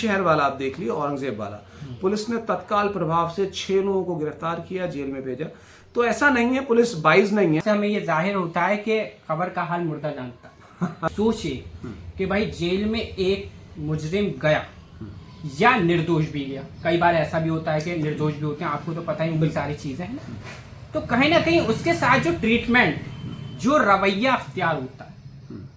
शहर वाला आप देख लिए, औरंगजेब वाला, पुलिस ने तत्काल प्रभाव से 6 लोगों को गिरफ्तार किया, जेल में भेजा। तो ऐसा नहीं है, पुलिस बाइज नहीं है। हमें ये जाहिर होता है कि खबर का हाल मुर्दा जानता है। सोचिए कि भाई जेल में एक मुजरिम गया या निर्दोष भी गया, कई बार ऐसा भी होता है कि निर्दोष भी होते हैं, आपको तो पता ही उनकी सारी चीजें हैं ना। तो कहीं ना कहीं उसके साथ जो ट्रीटमेंट, जो रवैया अख्तियार होता है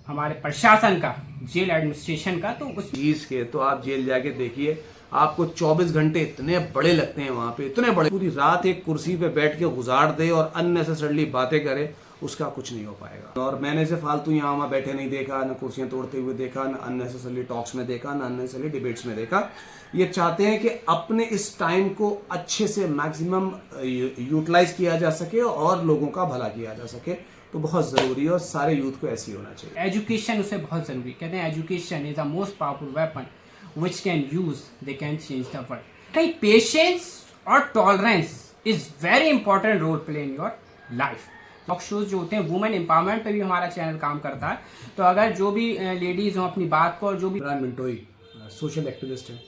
हमारे प्रशासन का, जेल एडमिनिस्ट्रेशन का, तो उस चीज के तो आप जेल जाके देखिए, आपको 24 घंटे इतने बड़े लगते हैं वहां पे, इतने बड़े, पूरी रात एक कुर्सी पे बैठ के गुजार दे और अननेसेसरली बातें करे, उसका कुछ नहीं हो पाएगा। और मैंने इसे फालतू यहाँ वहाँ बैठे नहीं देखा, न कुर्सियां तोड़ते हुए देखा, न अननेसेसरली टॉक्स में देखा, न अननेसेसरली डिबेट्स में देखा। ये चाहते हैं कि अपने इस टाइम को अच्छे से मैक्सिमम यूटिलाइज किया जा सके और लोगों का भला किया जा सके, तो बहुत जरूरी है और सारे यूथ को ऐसी होना चाहिए। एजुकेशन उसे बहुत जरूरी, कहते हैं education is the most powerful weapon which can use, they can change the world. कहीं पेशेंस और tolerance is very important role play in your life. Talk shows जो होते हैं, वुमेन एम्पावरमेंट पे भी हमारा चैनल काम करता है। तो अगर जो भी लेडीज हो अपनी बात को, और जो भी इमरान मिंटोई सोशल एक्टिविस्ट है,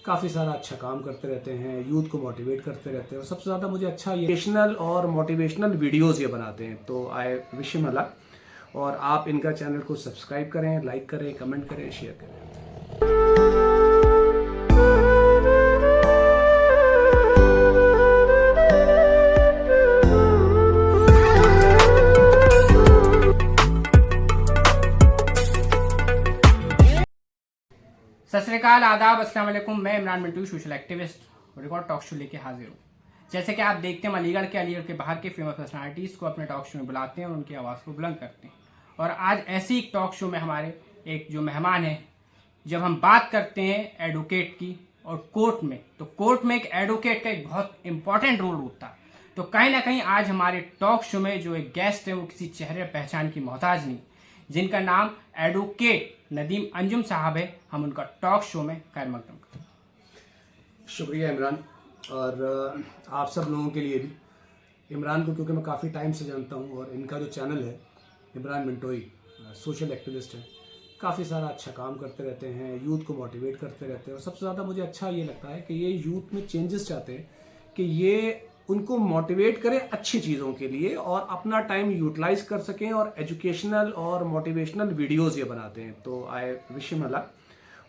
काफ़ी सारा अच्छा काम करते रहते हैं, यूथ को मोटिवेट करते रहते हैं, और सबसे ज़्यादा मुझे अच्छा ये एजुकेशनल और मोटिवेशनल वीडियोज़ ये बनाते हैं। तो आई विश हिम लक, और आप इनका चैनल को सब्सक्राइब करें, लाइक करें, कमेंट करें, शेयर करें। सत श्री अकाल, आदाब, अस्सलाम वालेकुम। मैं Imran Mintu, social activist, record talk show लेके हाजिर हूँ। जैसे कि आप देखते हैं, अलीगढ़ के बाहर के फेमस पर्सनालिटीज़ को अपने टॉक शो में बुलाते हैं और उनकी आवाज़ को बुलंद करते हैं। और आज ऐसी एक टॉक शो में हमारे एक जो मेहमान है, जब हम बात करते हैं एडवोकेट की और कोर्ट में, तो कोर्ट में एक एडवोकेट का एक बहुत इंपॉर्टेंट रोल होता है। तो कहीं ना कहीं आज हमारे टॉक शो में जो एक गेस्ट है, वो किसी चेहरे पहचान की मोहताज नहीं, जिनका नाम एडवोकेट नदीम अंजुम साहब है। हम उनका टॉक शो में खैर मकदम करते हैं। शुक्रिया इमरान, और आप सब लोगों के लिए भी। इमरान को क्योंकि मैं काफ़ी टाइम से जानता हूँ, और इनका जो चैनल है इमरान मिंटोई सोशल एक्टिविस्ट है, काफ़ी सारा अच्छा काम करते रहते हैं, यूथ को मोटिवेट करते रहते हैं। और सबसे ज़्यादा मुझे अच्छा ये लगता है कि ये यूथ में चेंजेस चाहते हैं, कि ये उनको मोटिवेट करें अच्छी चीज़ों के लिए और अपना टाइम यूटिलाइज कर सकें, और एजुकेशनल और मोटिवेशनल वीडियोज़ ये बनाते हैं। तो आई विश हिम लक,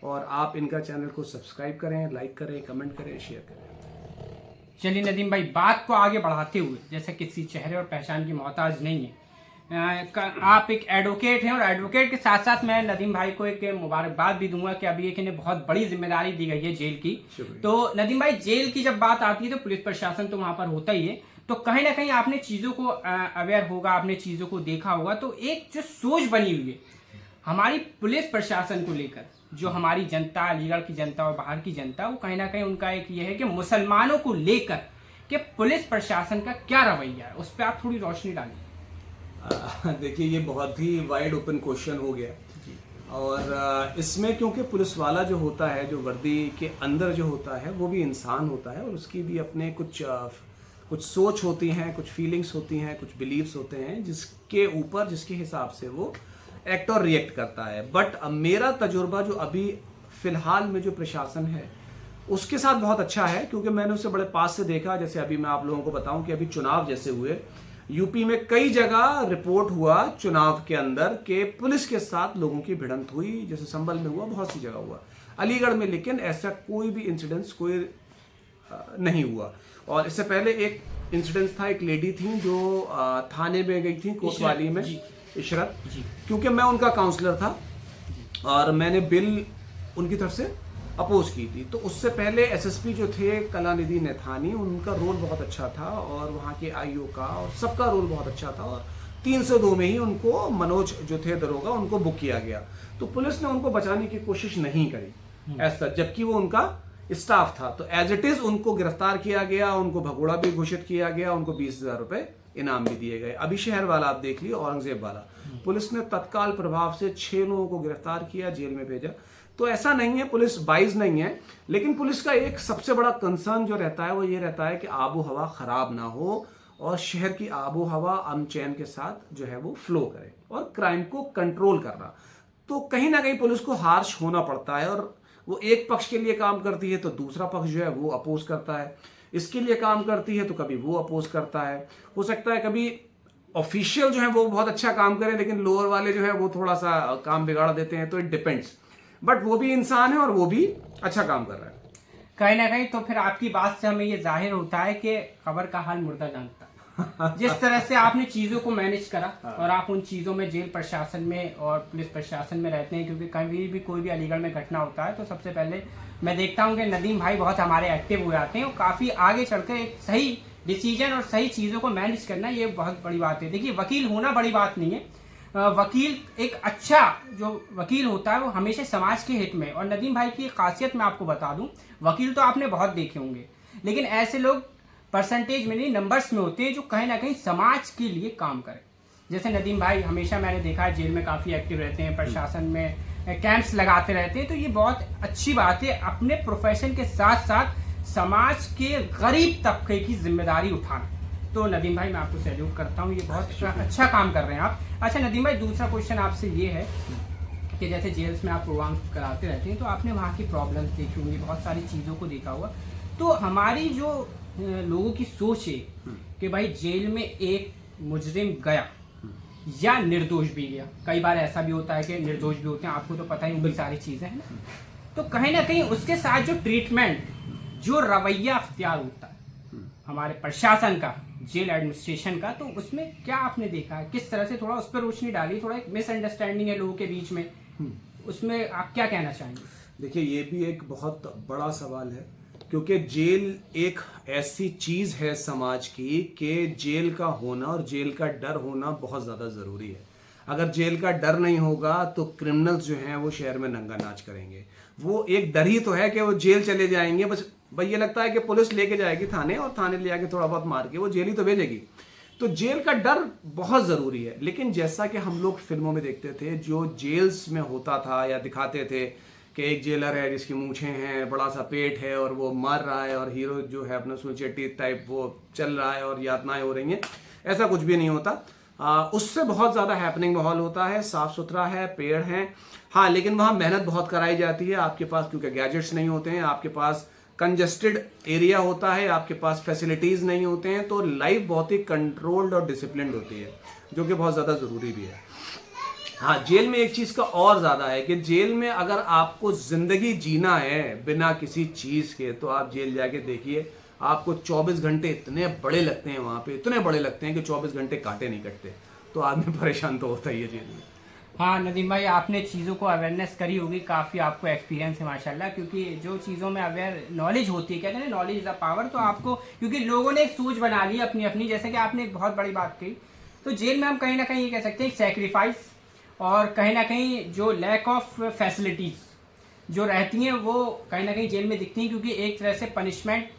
और आप इनका चैनल को सब्सक्राइब करें, लाइक करें, कमेंट करें, शेयर करें। चलिए नदीम भाई, बात को आगे बढ़ाते हुए, जैसे किसी चेहरे और पहचान की मोहताज नहीं है, आप एक एडवोकेट हैं, और एडवोकेट के साथ साथ मैं नदीम भाई को एक मुबारकबाद भी दूंगा कि अभी एक इन्हें बहुत बड़ी जिम्मेदारी दी गई है जेल की। तो नदीम भाई, जेल की जब बात आती है तो पुलिस प्रशासन तो वहां पर होता ही है, तो कहीं ना कहीं आपने चीजों को अवेयर होगा, आपने चीजों को देखा होगा। तो एक जो सोच बनी हुई है हमारी पुलिस प्रशासन को लेकर, जो हमारी जनता, अलीगढ़ की जनता और बाहर की जनता, वो कहीं ना कहीं उनका एक ये है कि मुसलमानों को लेकर कि पुलिस प्रशासन का क्या रवैया है, उस पर आप थोड़ी रोशनी डालिए। देखिए, ये बहुत ही वाइड ओपन क्वेश्चन हो गया, और इसमें क्योंकि पुलिस वाला जो होता है, जो वर्दी के अंदर जो होता है, वो भी इंसान होता है, और उसकी भी अपने कुछ सोच होती हैं, कुछ फीलिंग्स होती हैं, कुछ बिलीव्स होते हैं, जिसके ऊपर, जिसके हिसाब से वो एक्ट और रिएक्ट करता है। बट मेरा तजुर्बा जो अभी फिलहाल में जो प्रशासन है उसके साथ बहुत अच्छा है, क्योंकि मैंने उसे बड़े पास से देखा। जैसे अभी मैं आप लोगों को बताऊं कि अभी चुनाव जैसे हुए यूपी में, कई जगह रिपोर्ट हुआ चुनाव के अंदर कि पुलिस के साथ लोगों की भिड़ंत हुई, जैसे संभल में हुआ, बहुत सी जगह हुआ, अलीगढ़ में लेकिन ऐसा कोई भी इंसिडेंस कोई नहीं हुआ। और इससे पहले एक इंसिडेंस था, एक लेडी थी जो थाने में गई थी, कोतवाली में, इशरत, क्योंकि मैं उनका काउंसलर था और मैंने बिल उनकी तरफ से अपोज की थी। तो उससे पहले एसएसपी जो थे कलानिधि नैथानी, उनका रोल बहुत अच्छा था, और वहाँ के आईओ का और सबका रोल बहुत अच्छा था, और 302 में ही उनको, मनोज जो थे दरोगा, उनको बुक किया गया। तो पुलिस ने उनको बचाने की कोशिश नहीं करी ऐसा, जबकि वो उनका स्टाफ था। तो एज इट इज उनको गिरफ्तार किया गया, उनको भगोड़ा भी घोषित किया गया, उनको 20,000 रुपए इनाम भी दिए गए। अभी शहर वाला आप देख लिए, औरंगजेब वाला, पुलिस ने तत्काल प्रभाव से 6 लोगों को गिरफ्तार किया, जेल में भेजा। तो ऐसा नहीं है, पुलिस बाइज नहीं है, लेकिन पुलिस का एक सबसे बड़ा कंसर्न जो रहता है वो ये रहता है कि आबो हवा खराब ना हो, और शहर की आबो हवा अमन चैन के साथ जो है वो फ्लो करे, और क्राइम को कंट्रोल करना। तो कहीं ना कहीं पुलिस को हार्श होना पड़ता है, और वो एक पक्ष के लिए काम करती है तो दूसरा पक्ष जो है वो अपोज करता है, इसके लिए काम करती है तो कभी वो अपोज करता है। हो सकता है कभी ऑफिशियल जो है वो बहुत अच्छा काम करे लेकिन लोअर वाले जो है वो थोड़ा सा काम बिगाड़ देते हैं, तो इट डिपेंड्स, बट वो भी इंसान है और वो भी अच्छा काम कर रहा है। कहीं ना कहीं तो फिर आपकी बात से हमें ये जाहिर होता है कि खबर का हाल मुर्दा जानता है। जिस तरह से आपने चीजों को मैनेज करा और आप उन चीजों में जेल प्रशासन में और पुलिस प्रशासन में रहते हैं, क्योंकि कभी भी कोई भी अलीगढ़ में घटना होता है तो सबसे पहले मैं देखता हूँ कि नदीम भाई बहुत हमारे एक्टिव हो जाते हैं और काफी आगे चलकर एक सही डिसीजन और सही चीजों को मैनेज करना ये बहुत बड़ी बात है। देखिए, वकील होना बड़ी बात नहीं है, वकील एक अच्छा जो वकील होता है वो हमेशा समाज के हित में, और नदीम भाई की खासियत मैं आपको बता दूं, वकील तो आपने बहुत देखे होंगे लेकिन ऐसे लोग परसेंटेज में नहीं नंबर्स में होते हैं जो कहीं ना कहीं समाज के लिए काम करें। जैसे नदीम भाई हमेशा मैंने देखा है जेल में काफ़ी एक्टिव रहते हैं, प्रशासन में कैंप्स लगाते रहते हैं, तो ये बहुत अच्छी बात है अपने प्रोफेशन के साथ साथ समाज के गरीब तबके की जिम्मेदारी उठाना। तो नदीम भाई मैं आपको सैल्यूट करता हूँ, ये बहुत अच्छा काम कर रहे हैं आप। अच्छा नदीम भाई, दूसरा क्वेश्चन आपसे ये है कि जैसे जेल्स में आप प्रोग्राम कराते रहते हैं तो आपने वहाँ की प्रॉब्लम्स देखी होंगी, बहुत सारी चीज़ों को देखा होगा, तो हमारी जो लोगों की सोच है कि भाई जेल में एक मुजरिम गया या निर्दोष भी गया, कई बार ऐसा भी होता है कि निर्दोष भी होते हैं, आपको तो पता ही उनकी सारी चीज़ें हैं ना, तो कहीं ना कहीं उसके साथ जो ट्रीटमेंट, जो रवैया अख्तियार होता है हमारे प्रशासन का, जेल एडमिनिस्ट्रेशन का, तो उसमें क्या आपने देखा है, किस तरह से, थोड़ा उस पर रोशनी डालिए, थोड़ा एक मिसअंडरस्टैंडिंग है लोगों के बीच में, उसमें आप क्या कहना चाहेंगे? देखिए, ये भी एक बहुत बड़ा सवाल है क्योंकि जेल एक ऐसी चीज है समाज की कि जेल का होना और जेल का डर होना बहुत ज्यादा जरूरी है। अगर जेल का डर नहीं होगा तो क्रिमिनल्स जो हैं वो शहर में नंगा नाच करेंगे। वो एक डर ही तो है कि वो जेल चले जाएंगे, बस भाई ये लगता है कि पुलिस लेके जाएगी थाने और थाने ले जाके थोड़ा बहुत मार के वो जेल ही तो भेजेगी। तो जेल का डर बहुत जरूरी है। लेकिन जैसा कि हम लोग फिल्मों में देखते थे, जो जेल्स में होता था या दिखाते थे कि एक जेलर है जिसकी मूछें हैं, बड़ा सा पेट है और वो मर रहा है और हीरो जो है अपना सुचेटी टाइप वो चल रहा है और यातनाएं हो रही हैं, ऐसा कुछ भी नहीं होता। उससे बहुत ज़्यादा हैपनिंग माहौल होता है, साफ सुथरा है, पेड़ हैं, हाँ, लेकिन वहाँ मेहनत बहुत कराई जाती है आपके पास, क्योंकि गैजेट्स नहीं होते हैं, आपके पास कंजेस्टेड एरिया होता है, आपके पास फैसिलिटीज़ नहीं होते हैं, तो लाइफ बहुत ही कंट्रोल्ड और डिसिप्लिन्ड होती है, जो कि बहुत ज़्यादा ज़रूरी भी है। हाँ, जेल में एक चीज़ का और ज़्यादा है कि जेल में अगर आपको ज़िंदगी जीना है बिना किसी चीज़ के, तो आप जेल जाके देखिए, आपको 24 घंटे इतने बड़े लगते हैं वहाँ पे, इतने बड़े लगते हैं कि 24 घंटे कांटे नहीं कटते, तो आदमी परेशान तो होता ही है जेल में। हाँ नदीम भाई, आपने चीज़ों को अवेयरनेस करी होगी, काफ़ी आपको एक्सपीरियंस है माशाल्लाह, क्योंकि जो चीज़ों में अवेयर नॉलेज होती है, कहते हैं नॉलेज इज़ अ पावर, तो आपको क्योंकि लोगों ने एक सोच बना ली अपनी अपनी, जैसे कि आपने एक बहुत बड़ी बात कही, तो जेल में हम कहीं ना कहीं ये कह सकते हैं सैक्रिफाइस और कहीं ना कहीं जो लैक ऑफ फैसिलिटीज़ जो रहती हैं वो कहीं ना कहीं जेल में दिखती हैं, क्योंकि एक तरह से पनिशमेंट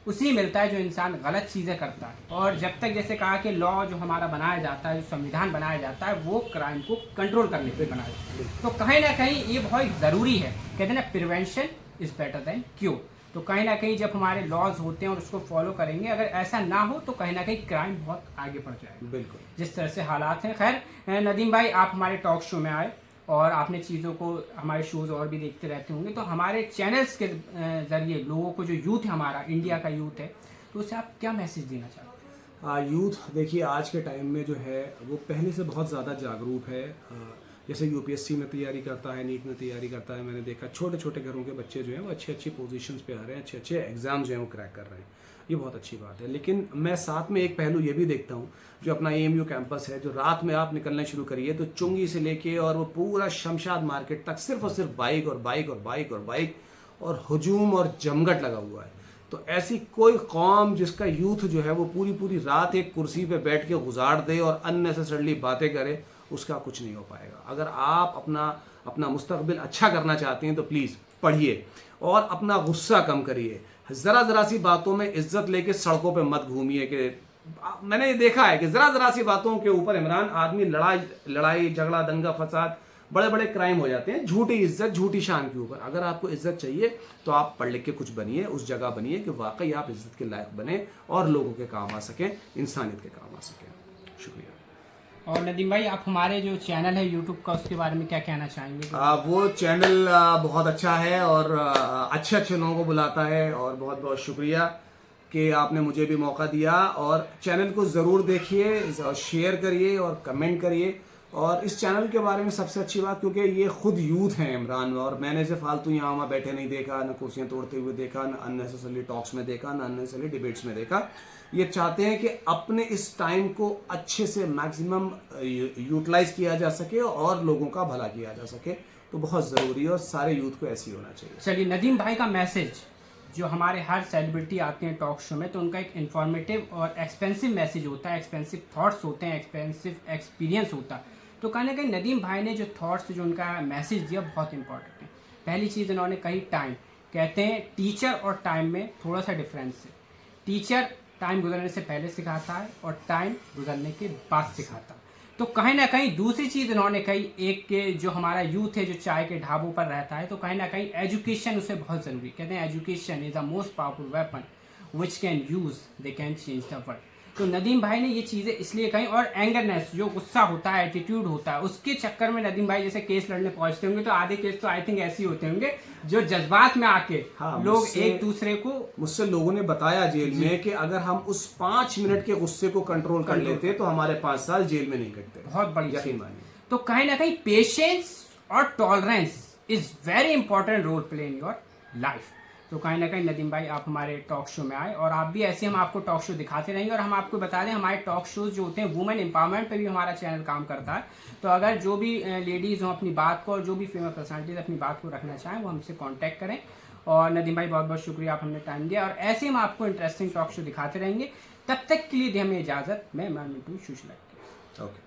उसी मिलता है जो इंसान गलत चीज़ें करता है। और जब तक जैसे कहा कि लॉ जो हमारा बनाया जाता है, जो संविधान बनाया जाता है, वो क्राइम को कंट्रोल करने पे बनाया जाता है, तो कहीं ना कहीं ये बहुत ज़रूरी है। कहते हैं ना, prevention is better than cure. तो कहीं ना कहीं जब हमारे लॉज होते हैं और उसको फॉलो करेंगे, अगर ऐसा ना हो तो कहीं ना कहीं क्राइम बहुत आगे बढ़ जाएगा, बिल्कुल जिस तरह से हालात हैं। खैर नदीम भाई, आप हमारे टॉक शो में आए और आपने चीज़ों को, हमारे शोज़ और भी देखते रहते होंगे, तो हमारे चैनल्स के ज़रिए लोगों को, जो यूथ है हमारा, इंडिया का यूथ है, तो उससे आप क्या मैसेज देना चाहते हैं? यूथ देखिए, आज के टाइम में जो है वो पहले से बहुत ज़्यादा जागरूक है। जैसे यूपीएससी में तैयारी करता है, नीट में तैयारी करता है, मैंने देखा छोटे छोटे घरों के बच्चे जो हैं वो अच्छी अच्छी पोजीशंस पे आ रहे हैं, अच्छे अच्छे एग्जाम जो हैं वो क्रैक कर रहे हैं, ये बहुत अच्छी बात है। लेकिन मैं साथ में एक पहलू ये भी देखता हूँ, जो अपना एएमयू कैंपस है, जो रात में आप निकलना शुरू करिए तो चुंगी से लेके और वो पूरा शमशाद मार्केट तक सिर्फ और सिर्फ बाइक और बाइक और बाइक और बाइक और हुजूम और जमघट लगा हुआ है। तो ऐसी कोई कौम जिसका यूथ जो है वो पूरी पूरी रात एक कुर्सी पे बैठ के गुजार दे और अननेसेसरली बातें करे, उसका कुछ नहीं हो पाएगा। अगर आप अपना मुस्तकबिल अच्छा करना चाहते हैं तो प्लीज़ पढ़िए और अपना गुस्सा कम करिए। ज़रा सी बातों में इज्जत लेके सड़कों पे मत घूमिए। कि मैंने ये देखा है कि ज़रा सी बातों के ऊपर इमरान आदमी लड़ाई झगड़ा, दंगा फसाद, बड़े बड़े क्राइम हो जाते हैं, झूठी इज्जत, झूठी शान के ऊपर। अगर आपको इज्जत चाहिए तो आप पढ़ लिख के कुछ बनिए, उस जगह बनिए कि वाकई आप इज्जत के लायक बने और लोगों के काम आ सकें, इंसानियत के काम आ सकें। शुक्रिया। और नदीम भाई, आप हमारे जो चैनल है यूट्यूब का, उसके बारे में क्या कहना चाहेंगे? वो चैनल बहुत अच्छा है और अच्छे अच्छे लोगों को बुलाता है, और बहुत बहुत शुक्रिया कि आपने मुझे भी मौका दिया। और चैनल को ज़रूर देखिए, शेयर करिए और कमेंट करिए। और इस चैनल के बारे में सबसे अच्छी बात, क्योंकि ये खुद यूथ हैं इमरान, और मैंने इसे फालतू यहाँ वहाँ बैठे नहीं देखा, न कुर्सियाँ तोड़ते हुए देखा, न अननेसेसरी टॉक्स में देखा, न अननेसेसरी डिबेट्स में देखा। ये चाहते हैं कि अपने इस टाइम को अच्छे से मैक्सिमम यूटिलाइज किया जा सके और लोगों का भला किया जा सके, तो बहुत ज़रूरी है और सारे यूथ को ऐसे ही होना चाहिए। चलिए, नदीम भाई का मैसेज, जो हमारे हर सेलिब्रिटी आते हैं टॉक शो में, तो उनका एक इन्फॉर्मेटिव और एक्सपेंसिव मैसेज होता है, एक्सपेंसिव थॉट्स होते हैं, एक्सपेंसिव एक्सपीरियंस होता है। तो कहीं ना कहीं नदीम भाई ने जो थॉट्स, जो उनका मैसेज दिया, बहुत इंपॉर्टेंट है। पहली चीज़ उन्होंने कही टाइम, कहते हैं टीचर और टाइम में थोड़ा सा डिफरेंस है। टीचर टाइम गुजरने से पहले सिखाता है और टाइम गुजरने के बाद सिखाता है। तो कहीं ना कहीं दूसरी चीज़ उन्होंने कही, एक के जो हमारा यूथ है जो चाय के ढाबों पर रहता है, तो कहीं ना कहीं एजुकेशन उसे बहुत ज़रूरी। कहते हैं education is the most powerful weapon which can use they can change the world. तो नदीम भाई ने ये चीज़ें इसलिए कहीं, और एंगरनेस, जो गुस्सा होता है, एटीट्यूड होता है, उसके चक्कर में नदीम भाई जैसे केस लड़ने पहुंचते होंगे, तो आधे केस तो आई थिंक ऐसे ही होते होंगे जो जज्बात में आके लोग एक दूसरे को, मुझसे लोगों ने बताया जेल में कि अगर हम उस 5 मिनट के गुस्से को कंट्रोल कर लेते तो हमारे 5 साल जेल में नहीं कटते। बहुत बड़ी यकीन मानिए। तो कहीं ना कहीं पेशेंस और tolerance is very important role play in your life. तो कहीं ना कहीं नदीम भाई, आप हमारे टॉक शो में आए, और आप भी ऐसे, हम आपको टॉक शो दिखाते रहेंगे। और हम आपको बता दें, हमारे टॉक शोज जो होते हैं वुमेन एम्पावरमेंट पे भी हमारा चैनल काम करता है। तो अगर जो भी लेडीज़ हों अपनी बात को, और जो भी फीमेल पर्सनैलिटीज अपनी बात को रखना चाहें, वो हमसे कॉन्टैक्ट करें। और नदीम भाई, बहुत बहुत शुक्रिया, आप हमने टाइम दिया, और ऐसे हम आपको इंटरेस्टिंग टॉक शो दिखाते रहेंगे। तब तक के लिए दी हमें इजाज़त। मैं मिंटू शुशलक। ओके।